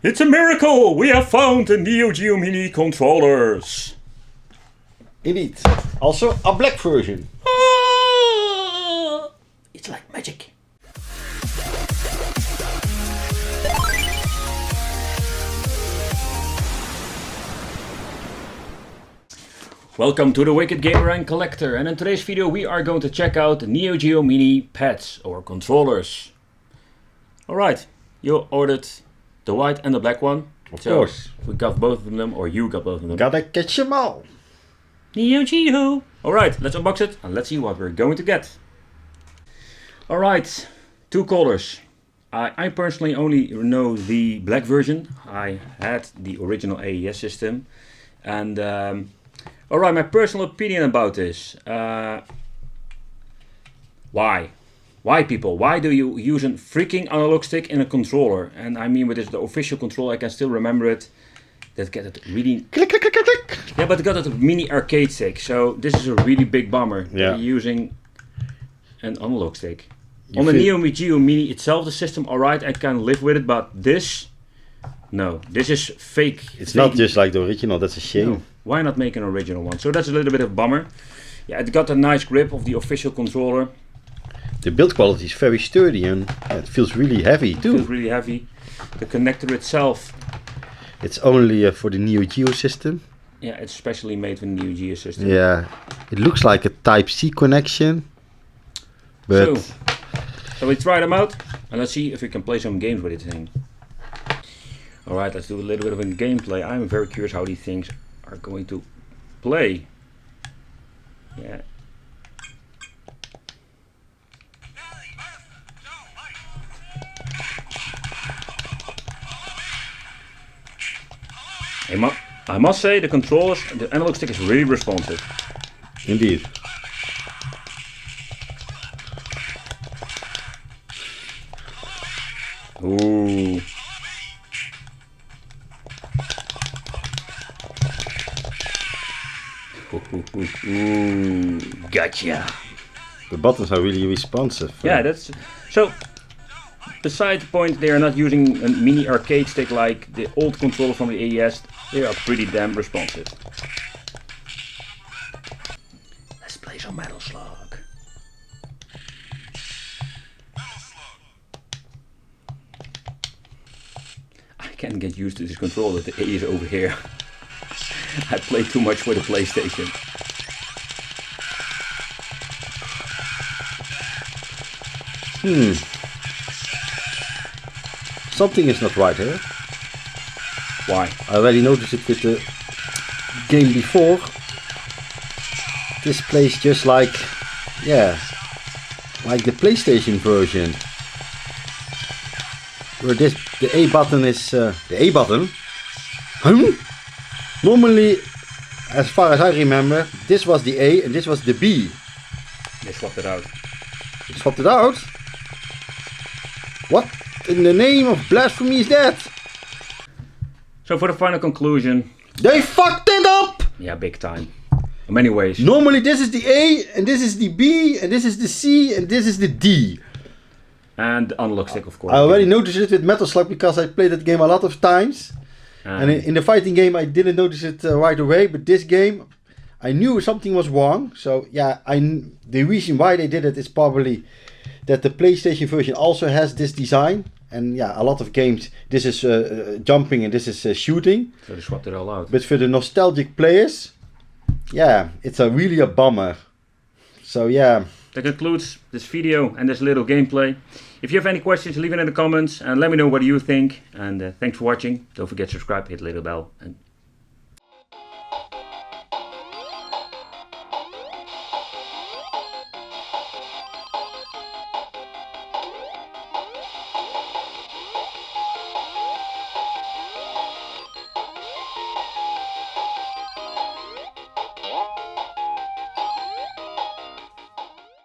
It's a miracle! We have found the Neo Geo Mini controllers! Indeed. Also a black version. It's like magic. Welcome to the Wicked Gamer and Collector, and in today's video we are going to check out the Neo Geo Mini pads or controllers. Alright, you ordered the white and the black one. Of course. We got both of them, or you got both of them. Gotta catch them all. Neo Geo! Alright, let's unbox it and let's see what we're going to get. Alright, two colors. I personally only know the black version. I had the original AES system. And alright, my personal opinion about this. Why? Why, people? Why do you use a freaking analog stick in a controller? And I mean, with this, the official controller, I can still remember it. That got it really... Click, click, click, click, click. Yeah, but it got a mini arcade stick. So this is a really big bummer. Yeah. You're using an analog stick. On the Neo Geo Mini itself, the system, alright, I can live with it. But this... No, this is fake. It's not just like the original, that's a shame. No. Why not make an original one? So that's a little bit of a bummer. Yeah, it got a nice grip of the official controller. The build quality is very sturdy and it feels really heavy too. It feels really heavy. The connector itself. It's only for the Neo Geo system. Yeah, it's specially made for the Neo Geo system. Yeah, it looks like a Type-C connection. But so we try them out and let's see if we can play some games with this thing. Alright, let's do a little bit of a gameplay. I'm very curious how these things are going to play. Yeah. I must say the controllers, the analog stick is really responsive. Indeed. Ooh. Ooh, gotcha. The buttons are really responsive. Yeah, that's so. Beside the point, they are not using a mini arcade stick like the old controller from the AES. They are pretty damn responsive. Let's play some Metal Slug. I can't get used to this controller. The A is over here. I play too much for the PlayStation. Something is not right here. Why? I already noticed it with the game before. This plays just like, yeah, like the PlayStation version. Where the A button is, the A button? Normally, as far as I remember, this was the A and this was the B. They swapped it out. They swapped it out? What in the name of blasphemy is that? So for the final conclusion... They fucked it up! Yeah, big time. In many ways. Normally this is the A, and this is the B, and this is the C, and this is the D. And the analog stick, of course. I already noticed it with Metal Slug because I played that game a lot of times. And in the fighting game I didn't notice it right away, but this game I knew something was wrong. So yeah, the reason why they did it is probably that the PlayStation version also has this design. And yeah, a lot of games, this is jumping and this is shooting. So they swapped it all out. But for the nostalgic players, yeah, it's really a bummer. So yeah. That concludes this video and this little gameplay. If you have any questions, leave it in the comments and let me know what you think. And thanks for watching. Don't forget to subscribe, hit the little bell, and